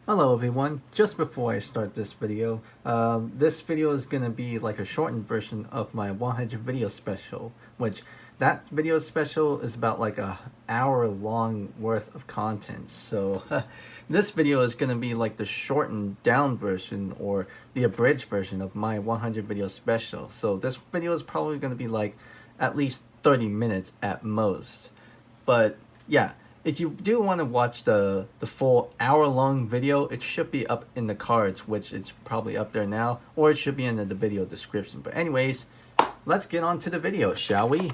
Hello everyone, just before I start this video is going to be like a shortened version of my 100 video special, which that video special is about like a hour long worth of content. So this video is going to be like the shortened down version or the abridged version of my 100 video special. So this video is probably going to be like at least 30 minutes at most. But yeah, if you do want to watch the full hour-long video, it should be up in the cards, which it's probably up there now, or it should be in the video description. But anyways, let's get on to the video, shall we?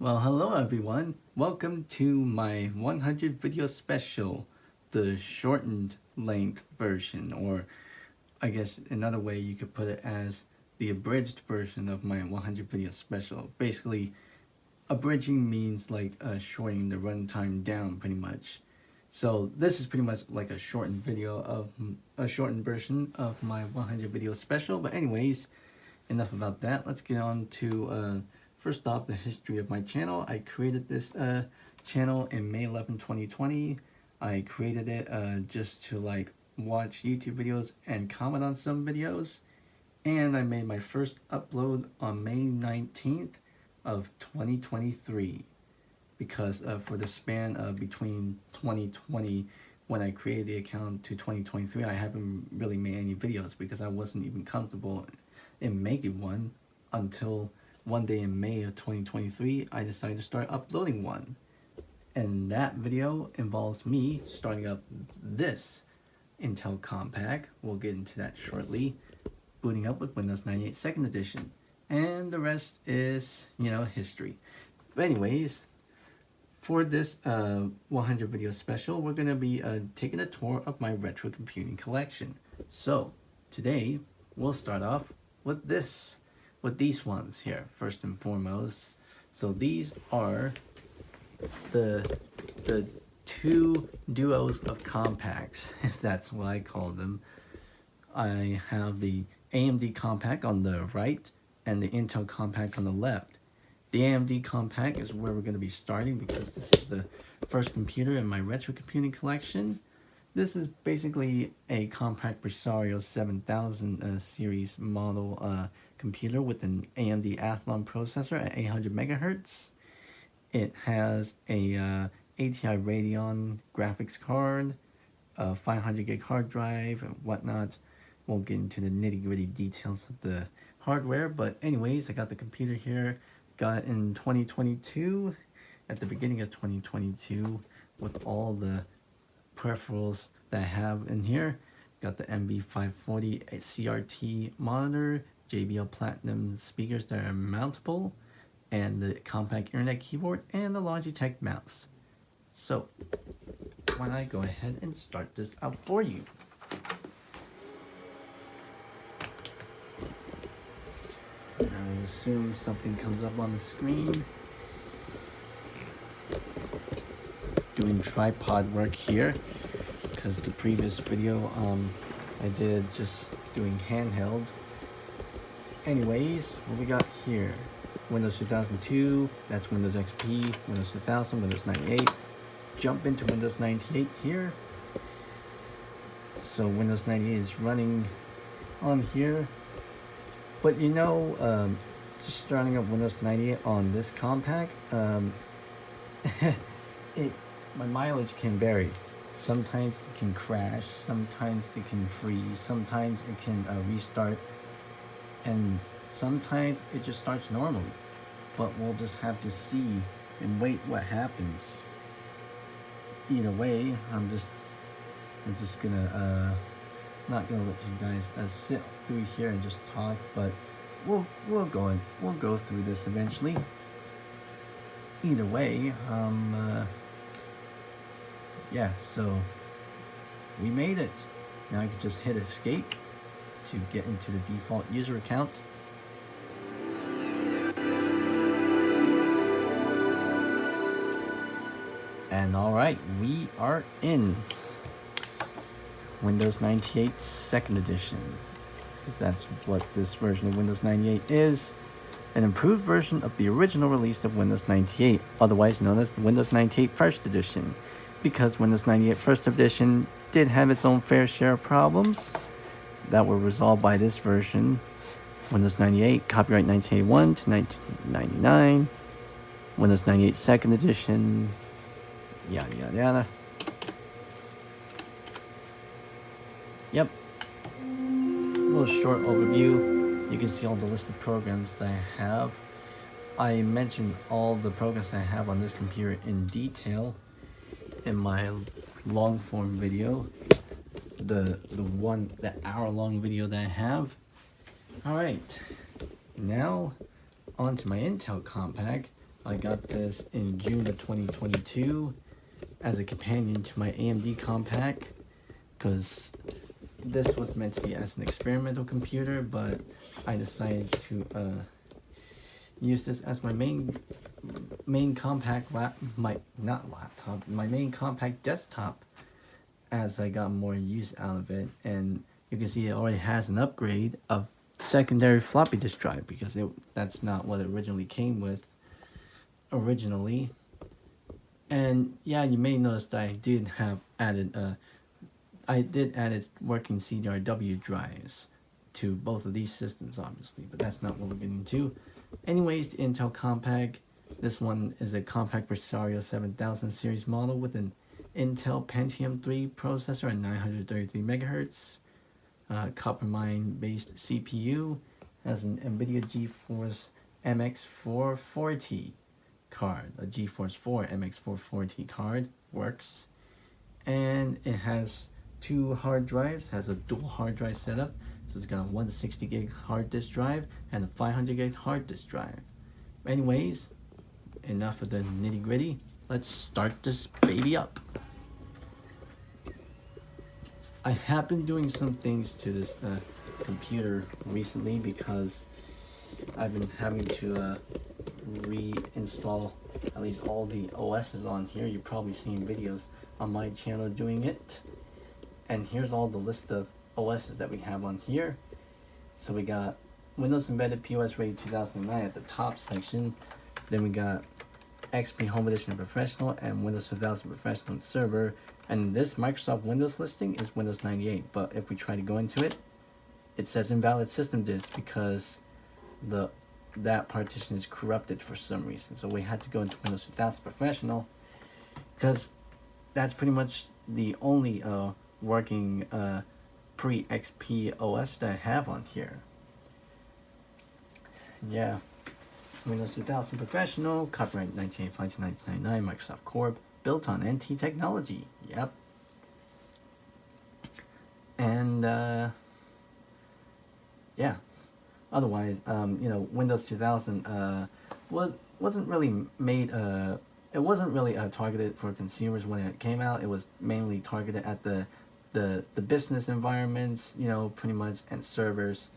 Well, hello everyone. Welcome to my 100 video special, the shortened length version, or I guess another way you could put it as the abridged version of my 100 video special. Basically, abridging means like shortening the runtime down pretty much. So this is pretty much like a shortened version of my 100 video special. But anyways, enough about that. Let's get on to first off, the history of my channel. I created this channel in May 11, 2020. I created it just to like watch YouTube videos and comment on some videos. And I made my first upload on May 19th of 2023. Because for the span between 2020 when I created the account to 2023, I haven't really made any videos because I wasn't even comfortable in making one until one day in May of 2023, I decided to start uploading one. And that video involves me starting up this Intel Compact. We'll get into that shortly. Booting up with Windows 98 2nd Edition. And the rest is, history. But anyways, for this 100 video special, we're going to be taking a tour of my retro computing collection. So, today, we'll start off with these ones here, first and foremost. So these are the two duos of Compaqs, if that's what I call them. I have the AMD Compact on the right and the Intel Compact on the left. The AMD Compact is where we're going to be starting because this is the first computer in my retro computing collection. This is basically a Compaq Presario 7000 series model computer with an AMD Athlon processor at 800 megahertz. It has a ATI Radeon graphics card, a 500 gig hard drive, and whatnot. Won't get into the nitty-gritty details of the hardware, but anyways, I got the computer here. Got it in 2022, at the beginning of 2022, with all the peripherals that I have in here. Got the MB540 CRT monitor, JBL Platinum speakers that are mountable, and the compact internet keyboard, and the Logitech mouse. So, why don't I go ahead and start this up for you. I assume something comes up on the screen. Doing tripod work here because the previous video I did just doing handheld. Anyways, what we got here? Windows 2002, that's Windows XP, Windows 2000, Windows 98. Jump into Windows 98 here. So Windows 98 is running on here. But just starting up Windows 98 on this compact, my mileage can vary. Sometimes it can crash, sometimes it can freeze, sometimes it can restart, and sometimes it just starts normally. But we'll just have to see and wait what happens. Either way, I'm just gonna not gonna let you guys sit through here and just talk, but we'll go through this eventually. Either way, yeah, so we made it. Now I can just hit escape to get into the default user account. And alright, we are in Windows 98 2nd edition, because that's what this version of Windows 98 is. An improved version of the original release of Windows 98, otherwise known as Windows 98 First Edition, because Windows 98 First Edition did have its own fair share of problems that were resolved by this version. Windows 98, copyright 1981 to 1999, Windows 98 2nd Edition, yada yada yada. Yep. A little short overview. You can see all the list of programs that I have. I mentioned all the programs I have on this computer in detail in my long form video. The hour-long video that I have. Alright. Now on to my Intel Compact. I got this in June of 2022 as a companion to my AMD Compact, because this was meant to be as an experimental computer, but I decided to use this as my main compact my main compact desktop, as I got more use out of it. And you can see it already has an upgrade of secondary floppy disk drive, because that's not what it originally came with originally. And yeah, you may notice that I did add its working CDRW drives to both of these systems, obviously, but that's not what we're getting to. Anyways, the Intel Compact, this one is a Compact Presario 7000 series model with an Intel Pentium 3 processor at 933 megahertz, copper mine based CPU, has an NVIDIA GeForce MX 440 card, a GeForce 4 MX 440 card, works, and it has 2 hard drives, has a dual hard drive setup, so it's got a 160 gig hard disk drive and a 500 gig hard disk drive. Anyways, enough of the nitty gritty, let's start this baby up. I have been doing some things to this computer recently, because I've been having to reinstall at least all the OSs on here. You've probably seen videos on my channel doing it. And here's all the list of OSs that we have on here. So we got Windows Embedded POS Ready 2009 at the top section. Then we got XP Home Edition Professional and Windows 2000 Professional and Server. And this Microsoft Windows listing is Windows 98. But if we try to go into it, it says invalid system disk, because that partition is corrupted for some reason. So we had to go into Windows 2000 Professional, because that's pretty much the only working pre-XP OS that I have on here. Yeah, Windows 2000 Professional, copyright 1985 to 1999, Microsoft Corp, built on NT technology. Yep. And yeah, otherwise, Windows 2000 wasn't really made it wasn't really targeted for consumers when it came out. It was mainly targeted at the business environments, pretty much, and servers,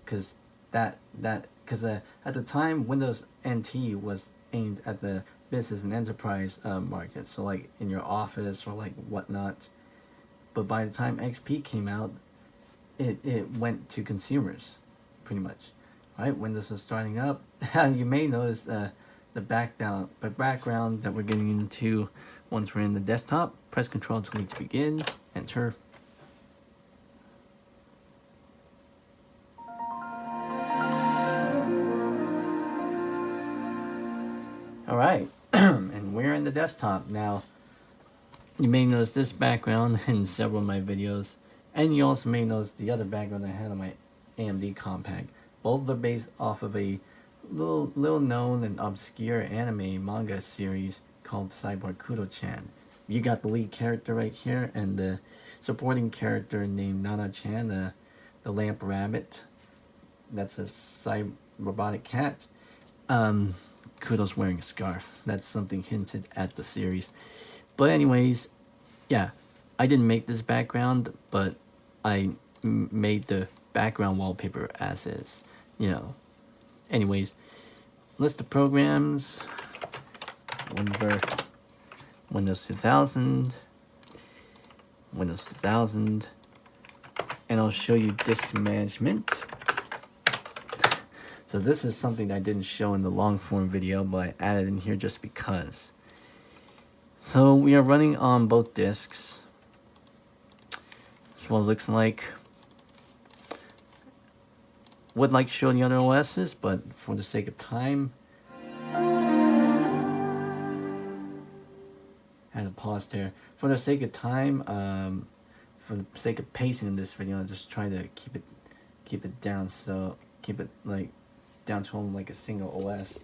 because at the time Windows NT was aimed at the business and enterprise market, so like in your office or like whatnot. But by the time XP came out, it went to consumers, pretty much. Right, Windows was starting up. You may notice the background that we're getting into once we're in the desktop. Press Ctrl-Delete to begin. Enter. Alright, and we're in the desktop. Now, you may notice this background in several of my videos, and you also may notice the other background I had on my AMD Compact. Both are based off of a little known and obscure anime manga series called Cyborg Kudo-chan. You got the lead character right here, and the supporting character named Nana-chan, the lamp rabbit. That's a robotic cat. Kudo's wearing a scarf. That's something hinted at the series. But anyways, yeah, I didn't make this background, but I made the background wallpaper as is, Anyways, list of programs. Windows 2000, Windows 2000, and I'll show you disk management. So this is something I didn't show in the long form video, but I added in here just because. So we are running on both disks. That's what it looks like. Would like to show the other OSs, but for the sake of time, had to pause there. For the sake of time, for the sake of pacing in this video, I'll just try to keep it down, so keep it like down to like a single OS.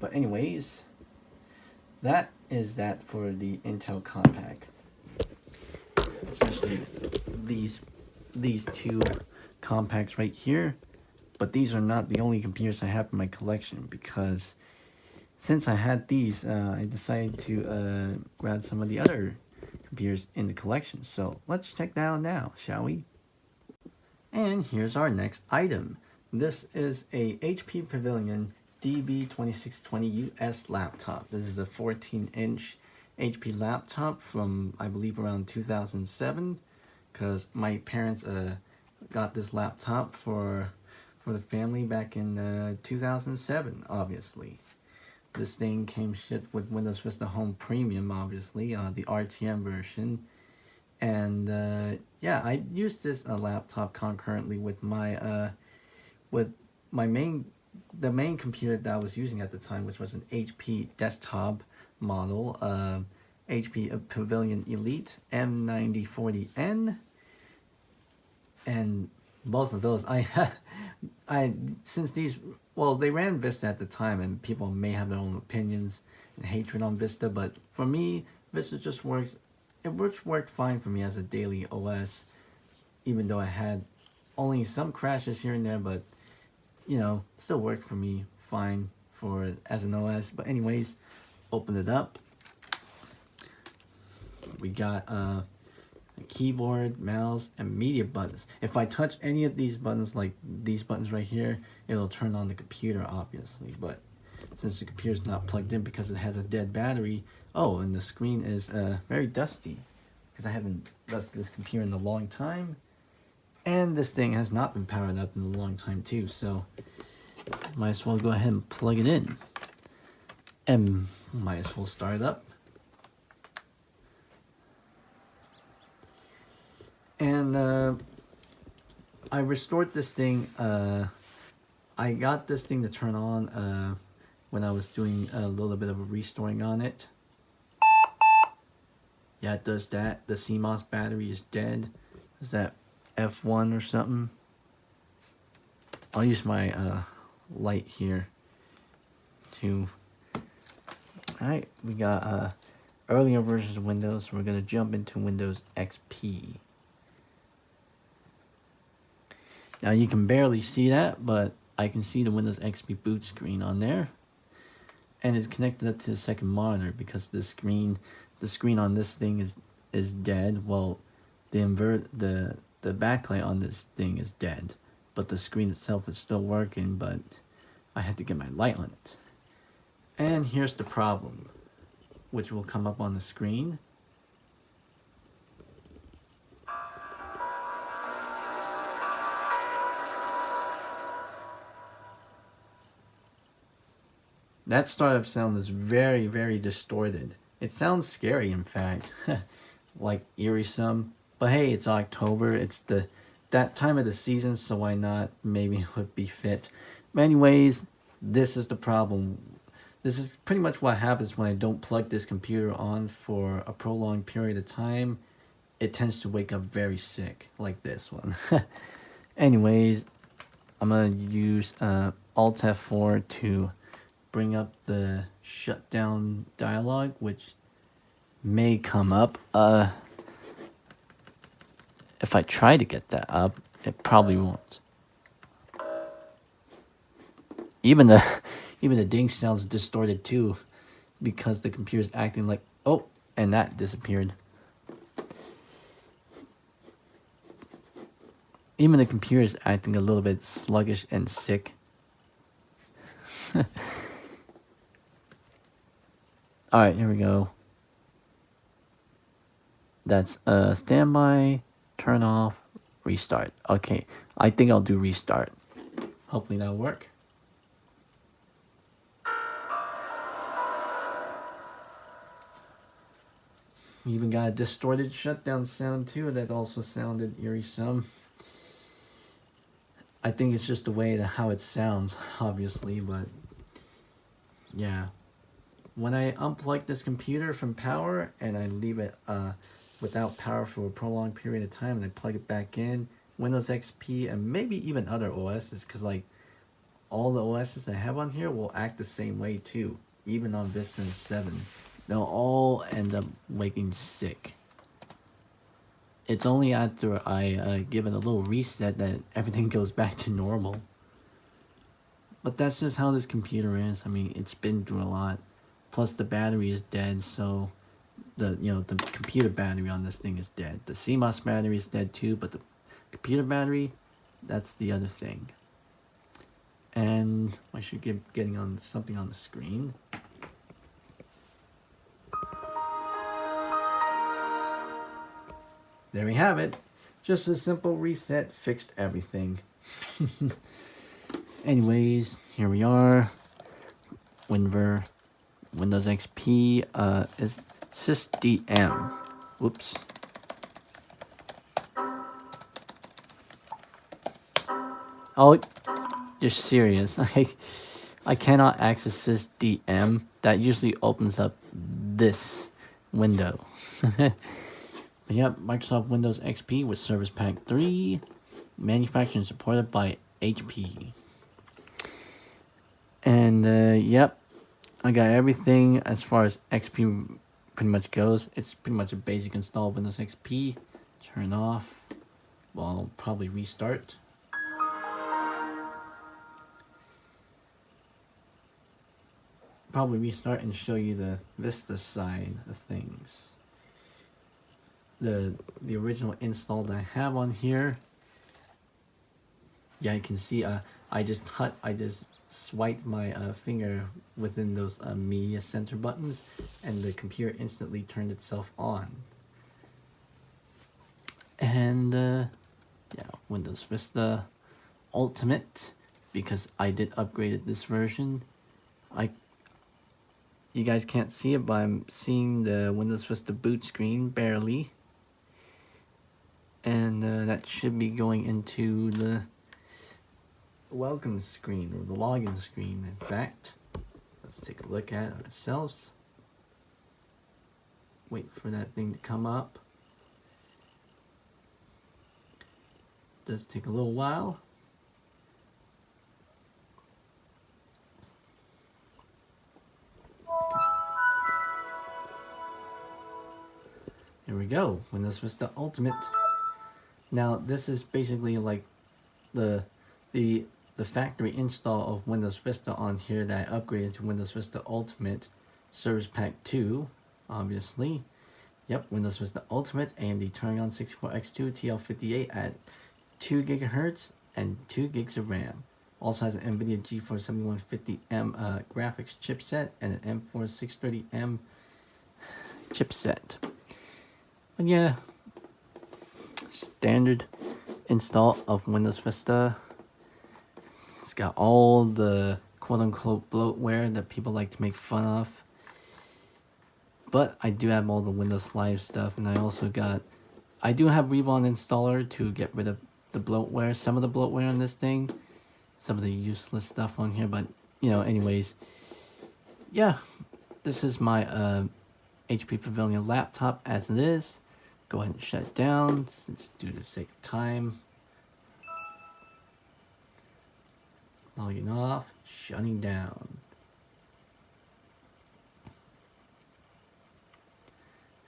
But anyways, that is that for the Intel Compact. Especially these two Compaqs right here. But these are not the only computers I have in my collection, because since I had these, I decided to grab some of the other computers in the collection. So let's check that out now, shall we? And here's our next item. This is a HP Pavilion DB2620 US laptop. This is a 14-inch HP laptop from, I believe, around 2007, because my parents got this laptop for the family back in 2007, obviously. This thing came shipped with Windows Vista Home Premium, obviously, the RTM version. And yeah, I used this laptop concurrently with my the main computer that I was using at the time, which was an HP desktop model, HP Pavilion Elite M9040N, and both of those since these, well, they ran Vista at the time, and people may have their own opinions and hatred on Vista, but for me, Vista just works. It worked fine for me as a daily OS, even though I had only some crashes here and there, but you know, still worked for me fine as an OS. But anyways, open it up. We got a keyboard, mouse, and media buttons. If I touch any of these buttons, like these buttons right here, it'll turn on the computer, obviously. But since the computer's not plugged in because it has a dead battery, oh, and the screen is very dusty, because I haven't dusted this computer in a long time. And this thing has not been powered up in a long time too, so might as well go ahead and plug it in. And might as well start it up. And I restored this thing. I got this thing to turn on when I was doing a little bit of a restoring on it. Yeah, it does that. The CMOS battery is dead. Is that F1 or something? I'll use my light here to. Alright, we got earlier versions of Windows, so we're gonna jump into Windows XP. Now you can barely see that, but I can see the Windows XP boot screen on there, and it's connected up to the second monitor because the screen on this thing is dead. Well, the backlight on this thing is dead, but the screen itself is still working, but I had to get my light on it. And here's the problem, which will come up on the screen. That startup sound is very, very distorted. It sounds scary, in fact, like eerie-some. But hey, it's October. It's that time of the season, so why not? Maybe it would be fit. But anyways, this is the problem. This is pretty much what happens when I don't plug this computer on for a prolonged period of time. It tends to wake up very sick, like this one. Anyways, I'm gonna use Alt F4 to bring up the shutdown dialog, which may come up. If I try to get that up, it probably won't. Even the ding sounds distorted too, because the computer's acting like, oh, and that disappeared. Even the computer is acting a little bit sluggish and sick. Alright, here we go. That's standby, turn off, restart. Okay, I think I'll do restart. Hopefully that'll work. We even got a distorted shutdown sound too. That also sounded eerie some. I think it's just the way to how it sounds, obviously, but yeah. When I unplug this computer from power and I leave it without power for a prolonged period of time and I plug it back in, Windows XP and maybe even other OSs, because like all the OSs I have on here will act the same way too, even on Vista 7. They'll all end up waking sick. It's only after I give it a little reset that everything goes back to normal. But that's just how this computer is. I mean, it's been through a lot. Plus the battery is dead, so the computer battery on this thing is dead. The CMOS battery is dead too, but the computer battery, that's the other thing. And I should get getting on something on the screen. There we have it. Just a simple reset fixed everything. Anyways, here we are. Windows XP is sysdm. Whoops. Oh, you're serious. I cannot access sysdm. That usually opens up this window. But yep, Microsoft Windows XP with Service Pack 3, manufacturing supported by HP. And yep, I got everything as far as XP pretty much goes. It's pretty much a basic install of Windows XP. Turn off. Well, I'll probably restart. Probably restart and show you the Vista side of things. The original install that I have on here. Yeah, you can see I just swiped my finger within those media center buttons, and the computer instantly turned itself on. And yeah, Windows Vista Ultimate, because I did upgrade this version. You guys can't see it, but I'm seeing the Windows Vista boot screen barely. And that should be going into the welcome screen, or the login screen, in fact. Let's take a look at it ourselves. Wait for that thing to come up. Does take a little while. Here we go, Windows Vista Ultimate. Now this is basically like the factory install of Windows Vista on here that I upgraded to Windows Vista Ultimate Service Pack 2, obviously. Yep, Windows Vista Ultimate, AMD Turnion 64X2 TL58 at 2 GHz and 2 gigs of RAM. Also has an NVIDIA GeForce 7150M graphics chipset and an M4 630M chipset. But yeah, standard install of Windows Vista. It's got all the quote-unquote bloatware that people like to make fun of. But I do have all the Windows Live stuff, and I do have Revon installer to get rid of the bloatware, some of the bloatware on this thing, some of the useless stuff on here, but anyways, yeah, this is my HP Pavilion laptop as it is. Go ahead and shut it down, since due to the sake of time. Logging off, shutting down.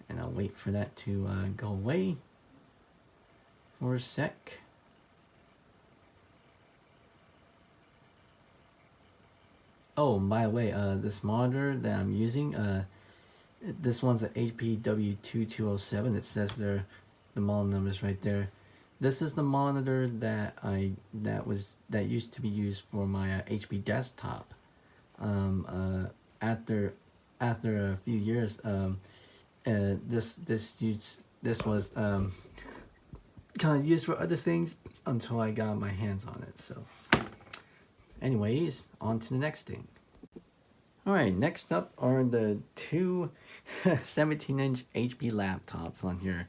And I'll wait for that to go away for a sec. Oh, by the way, this monitor that I'm using, this one's an HP W2207. It says there, the model numbers right there. This is the monitor that used to be used for my HP desktop. After a few years, this this was kind of used for other things until I got my hands on it. So anyways, on to the next thing. Alright, next up are the two 17-inch HP laptops on here.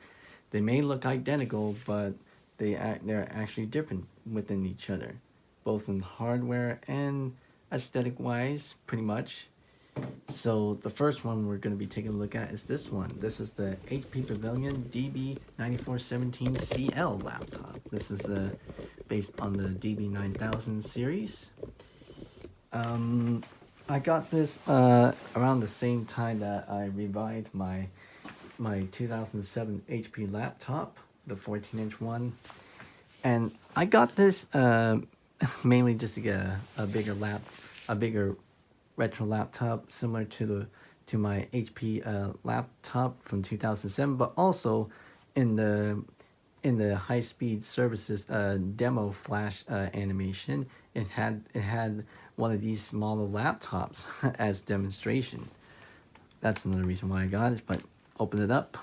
They may look identical, but they're actually different within each other, both in hardware and aesthetic-wise, pretty much. So the first one we're going to be taking a look at is this one. This is the HP Pavilion DB9417CL laptop. This is based on the DB9000 series. I got this around the same time that I revived my 2007 HP laptop, the 14-inch one, and I got this mainly just to get a bigger retro laptop similar to my HP laptop from 2007, but also in the high-speed services demo flash animation, it had one of these smaller laptops as demonstration. That's another reason why I got it. But open it up.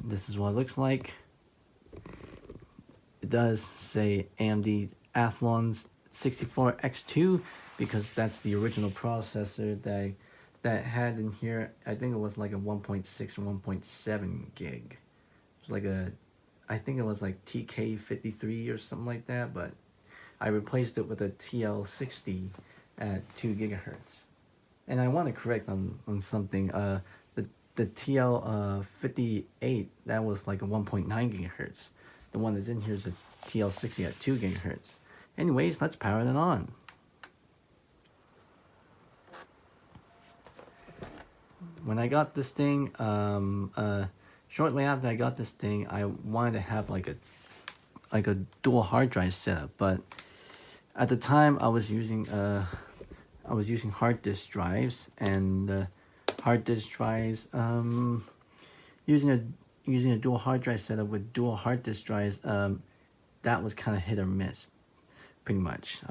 This is what it looks like. It does say AMD Athlon 64X2 because that's the original processor that had in here. I think it was like a 1.6 or 1.7 gig. It was like I think it was like TK53 or something like that, but I replaced it with a TL60 at 2 gigahertz. And I want to correct on something. The TL58, that was like a 1.9 gigahertz. The one that's in here is a TL60 at 2 gigahertz. Anyways, let's power it on. When I got this thing, shortly after I got this thing, I wanted to have like a dual hard drive setup, but at the time I was using hard disk drives, and hard disk drives, using a dual hard drive setup with dual hard disk drives, that was kind of hit or miss, pretty much.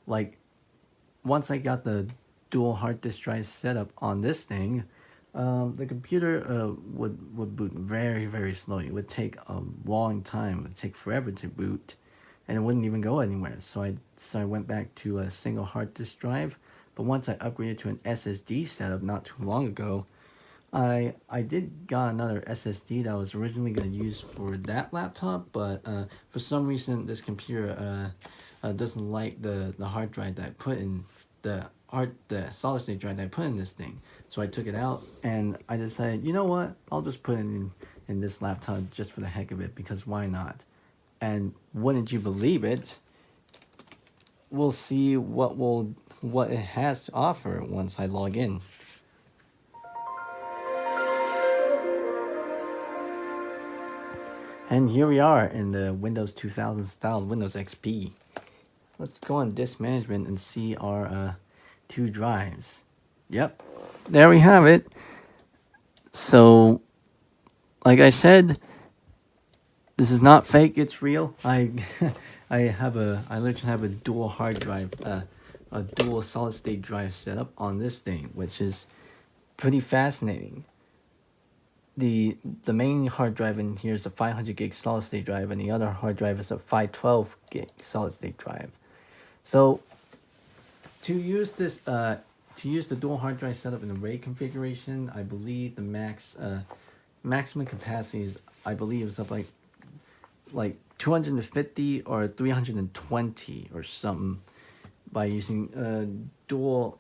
Like once I got the dual hard disk drive setup on this thing, the computer would boot very, very slowly. It would take a long time. It would take forever to boot, and it wouldn't even go anywhere. So I went back to a single hard disk drive. But once I upgraded to an SSD setup not too long ago, I did got another SSD that I was originally going to use for that laptop, but for some reason this computer doesn't like the hard drive that I put in the solid state drive that I put in this thing. So I took it out and I decided, you know what, I'll just put it in this laptop just for the heck of it, because why not? And wouldn't you believe it, we'll see what it has to offer once I log in. And here we are in the Windows 2000 style Windows XP. Let's go on disk management and see our 2 drives. Yep, there we have it. So, like I said, this is not fake, it's real. I literally have a dual hard drive, a dual solid state drive setup on this thing, which is pretty fascinating. The main hard drive in here is a 500 gig solid state drive, and the other hard drive is a 512 gig solid state drive. So to use this to use the dual hard drive setup in the RAID configuration, I believe the maximum capacity is, I believe, is up like 250 or 320 or something, by using dual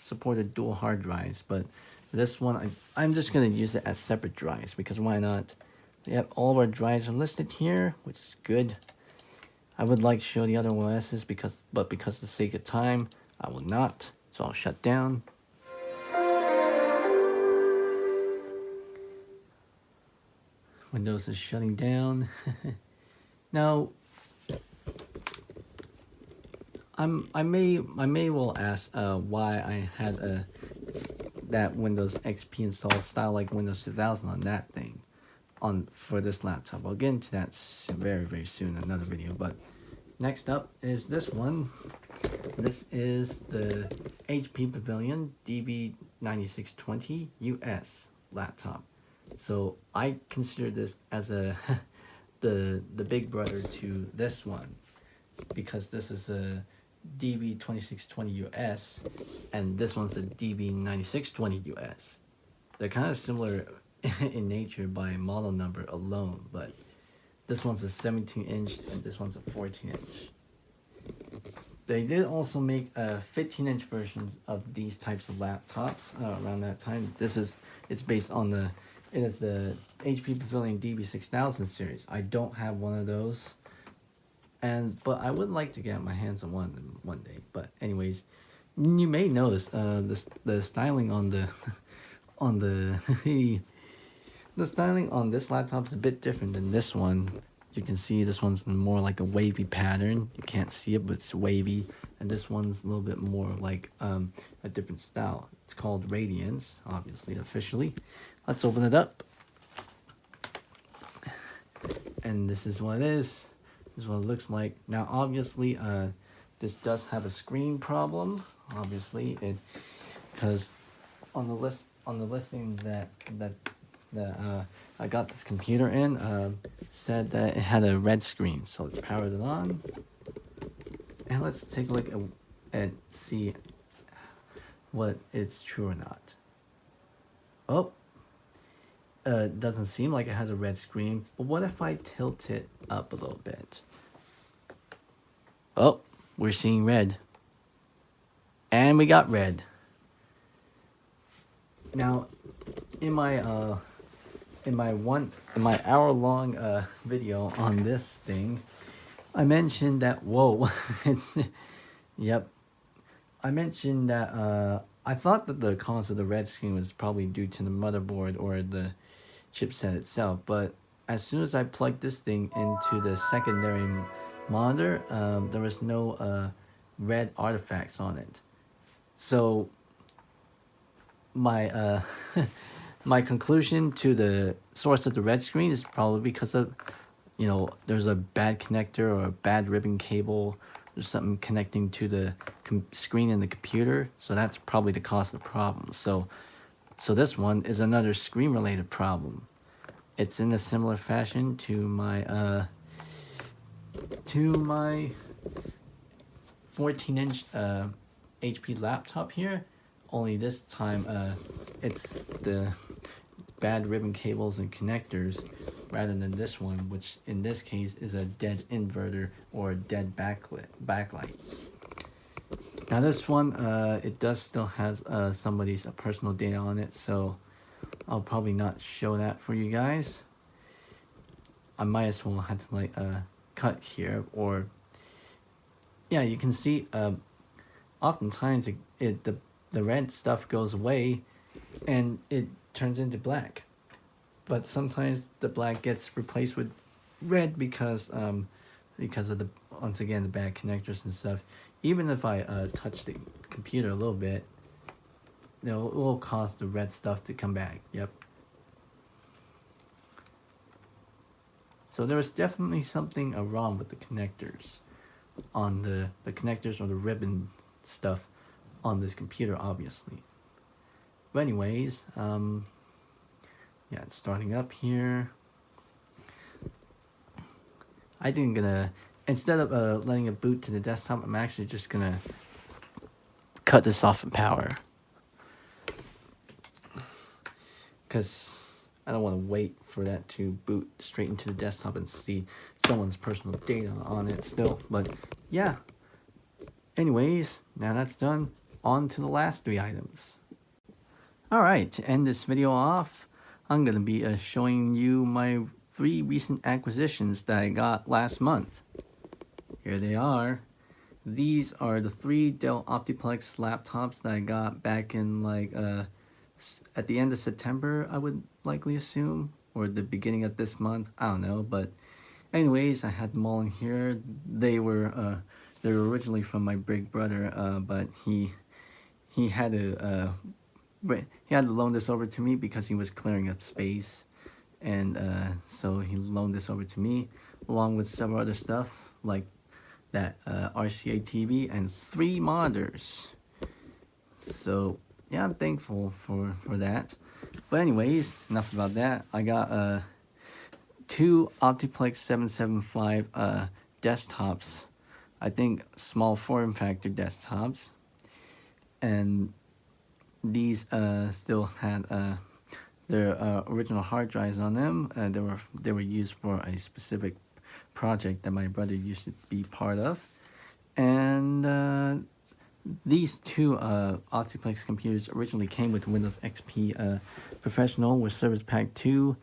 supported dual hard drives. But this one, I'm just going to use it as separate drives, because why not? Yep, all of our drives are listed here, which is good. I would like to show the other OSs, but because of the sake of time, I will not. So I'll shut down. Windows is shutting down. Now, I may well ask why I had that Windows XP installed style like Windows 2000 on that thing, for this laptop. I'll get into that very, very soon in another video. But next up is this one. This is the HP Pavilion DB9620 US laptop. So I consider this as a the big brother to this one, because this is a DB2620US and this one's a DB9620US. They're kind of similar in nature by model number alone, but this one's a 17-inch and this one's a 14-inch. They did also make 15-inch versions of these types of laptops around that time. It's based on the HP Pavilion DB6000 series. I don't have one of those, but I would like to get my hands on one day. But anyways, you may notice the styling on the the styling on this laptop is a bit different than this one. You can see this one's more like a wavy pattern. You can't see it, but it's wavy. And this one's a little bit more like a different style. It's called Radiance, obviously, officially. Let's open it up. And this is what it is. This is what it looks like. Now, obviously, this does have a screen problem. Obviously, because on the listing that I got this computer in, said that it had a red screen. So let's power it on, and let's take a look and see what it's true or not. Oh, doesn't seem like it has a red screen. But what if I tilt it up a little bit? Oh, we're seeing red, and we got red. Now, in my hour-long video on this thing, I mentioned that yep. I mentioned that I thought that the cause of the red screen was probably due to the motherboard or the chipset itself, but as soon as I plugged this thing into the secondary monitor, there was no red artifacts on it. So my my conclusion to the source of the red screen is probably because of, there's a bad connector or a bad ribbon cable. There's something connecting to the screen in the computer. So that's probably the cause of the problem. So this one is another screen related problem. It's in a similar fashion to my 14-inch HP laptop here. Only this time it's the bad ribbon cables and connectors rather than this one, which in this case is a dead inverter or a dead backlight. Now this one, it does still has somebody's personal data on it, so I'll probably not show that for you guys. I might as well have to cut here, or yeah, you can see oftentimes the red stuff goes away and it turns into black, but sometimes the black gets replaced with red because of the, once again, the bad connectors and stuff. Even if I touch the computer a little bit, it will cause the red stuff to come back. Yep. So there was definitely something wrong with the connectors on the connectors or the ribbon stuff on this computer, obviously. But anyways, yeah, it's starting up here. I think I'm gonna, instead of letting it boot to the desktop, I'm actually just gonna cut this off in power, because I don't want to wait for that to boot straight into the desktop and see someone's personal data on it still. But yeah, anyways, now that's done, on to the last three items. Alright, to end this video off, I'm going to be showing you my 3 recent acquisitions that I got last month. Here they are. These are the 3 Dell OptiPlex laptops that I got back in at the end of September, I would likely assume, or the beginning of this month, I don't know. But anyways, I had them all in here. They were originally from my big brother, but he had to loan this over to me because he was clearing up space, and so he loaned this over to me along with several other stuff like that RCA TV and 3 monitors. So yeah, I'm thankful for that. But anyways, enough about that. I got two OptiPlex 775 desktops. I think small form factor desktops, and these still had their original hard drives on them. They were used for a specific project that my brother used to be part of, and these two OptiPlex computers originally came with Windows XP Professional with Service Pack 2,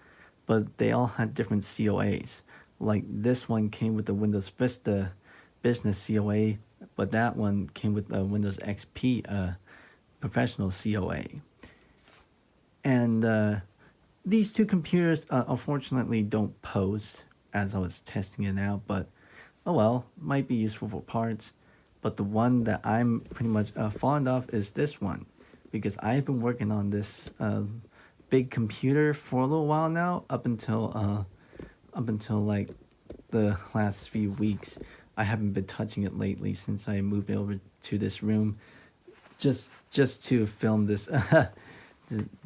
but they all had different COAs. Like this one came with the Windows Vista Business COA, but that one came with the Windows XP Professional COA. And these two computers unfortunately don't pose as I was testing it out, but oh well, might be useful for parts. But the one that I'm pretty much fond of is this one, because I've been working on this big computer for a little while now, up until like the last few weeks. I haven't been touching it lately since I moved over to this room, just to film this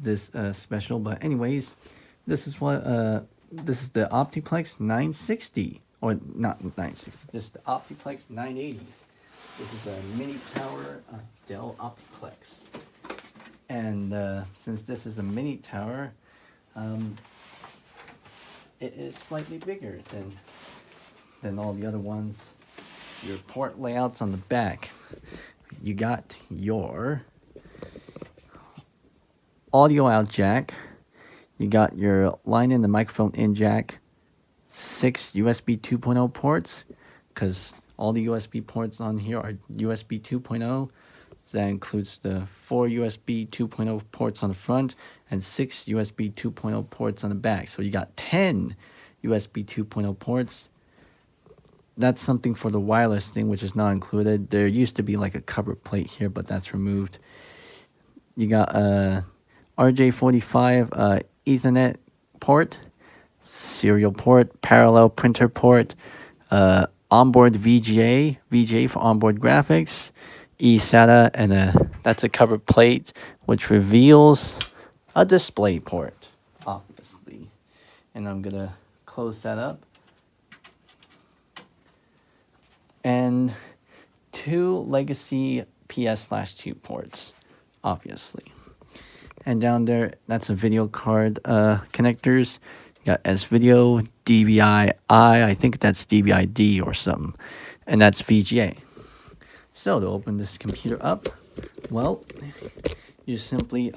this special. But anyways, this is what this is the OptiPlex 960, or not 960. This is the OptiPlex 980. This is a mini tower Dell OptiPlex, and since this is a mini tower, it is slightly bigger than all the other ones. Your port layouts on the back. You got your audio out jack. You got your line in the microphone in jack. 6 USB 2.0 ports, because all the USB ports on here are USB 2.0. That includes the 4 USB 2.0 ports on the front and 6 USB 2.0 ports on the back. So you got 10 USB 2.0 ports. That's something for the wireless thing, which is not included. There used to be like a cover plate here, but that's removed. You got a RJ45 Ethernet port, serial port, parallel printer port, onboard VGA for onboard graphics, eSATA, and that's a cover plate which reveals a display port, obviously. And I'm gonna close that up. And 2 legacy PS/2 ports, obviously. And down there, that's a video card connectors. You got S-Video, DVI-I, I think that's DVI-D or something, and that's VGA. So to open this computer up, well, you simply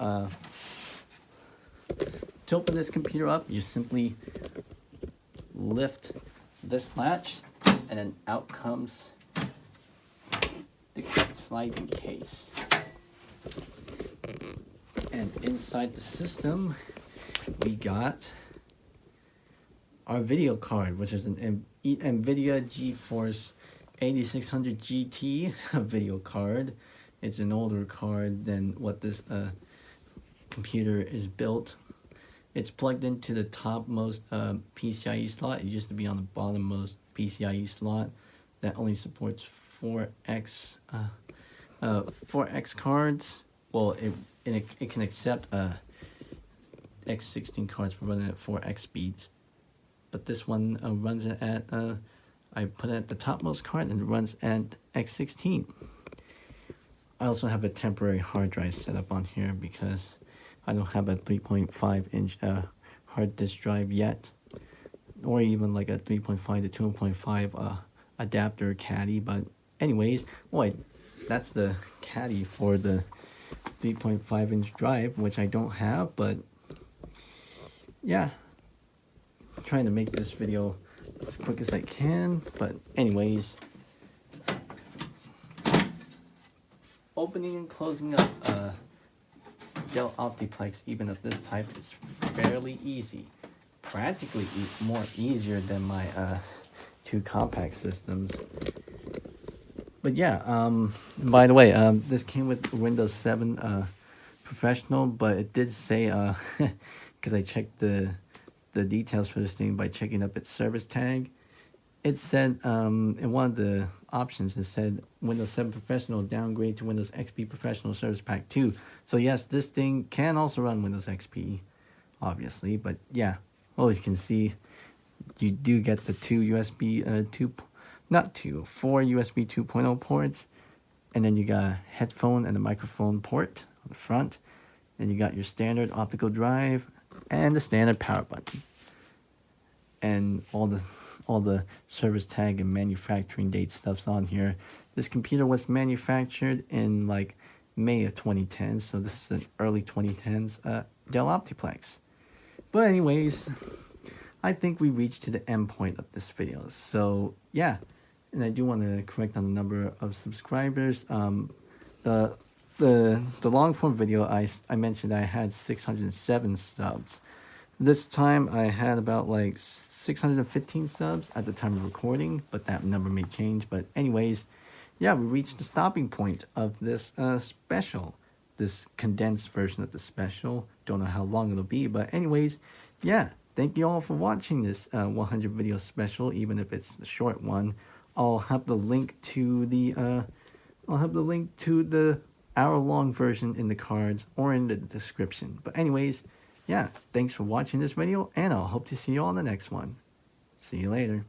lift this latch, and then out comes the sliding case. And inside the system, we got our video card, which is an NVIDIA GeForce 8600 GT video card. It's an older card than what this computer is built. It's plugged into the topmost PCIe slot. It used to be on the bottommost PCIe slot. That only supports 4X cards. Well, it can accept X16 cards for running at 4X speeds. But this one runs it at, I put it at the topmost card and it runs at X16. I also have a temporary hard drive set up on here because I don't have a 3.5-inch hard disk drive yet, or even like a 3.5 to 2.5 adapter caddy. But anyways, boy, that's the caddy for the 3.5-inch drive, which I don't have. But yeah, I'm trying to make this video as quick as I can. But anyways, opening and closing up Dell OptiPlex, even of this type, is fairly easy. Practically more easier than my 2 Compaq systems. But yeah, by the way, this came with Windows 7 Professional, but it did say, because I checked the details for this thing by checking up its service tag, it said in one of the options, it said Windows 7 Professional downgrade to Windows XP Professional Service Pack 2. So yes, this thing can also run Windows XP. obviously, but yeah, well, as you can see, you do get the 4 USB 2.0 ports, and then you got a headphone and a microphone port on the front. Then you got your standard optical drive and the standard power button, and all the service tag and manufacturing date stuff's on here. This computer was manufactured in like May of 2010, so this is an early 2010s Dell OptiPlex. But anyways, I think we reached to the end point of this video. So yeah, and I do want to correct on the number of subscribers. The long form video I mentioned I had 607 subs. This time I had about like 615 subs at the time of recording, but that number may change. But anyways, yeah, we reached the stopping point of this special, this condensed version of the special. Don't know how long it'll be, but anyways, yeah, thank you all for watching this 100 video special, even if it's a short one. I'll have the link to the hour-long version in the cards or in the description. But anyways, yeah, thanks for watching this video, and I'll hope to see you all in the next one. See you later.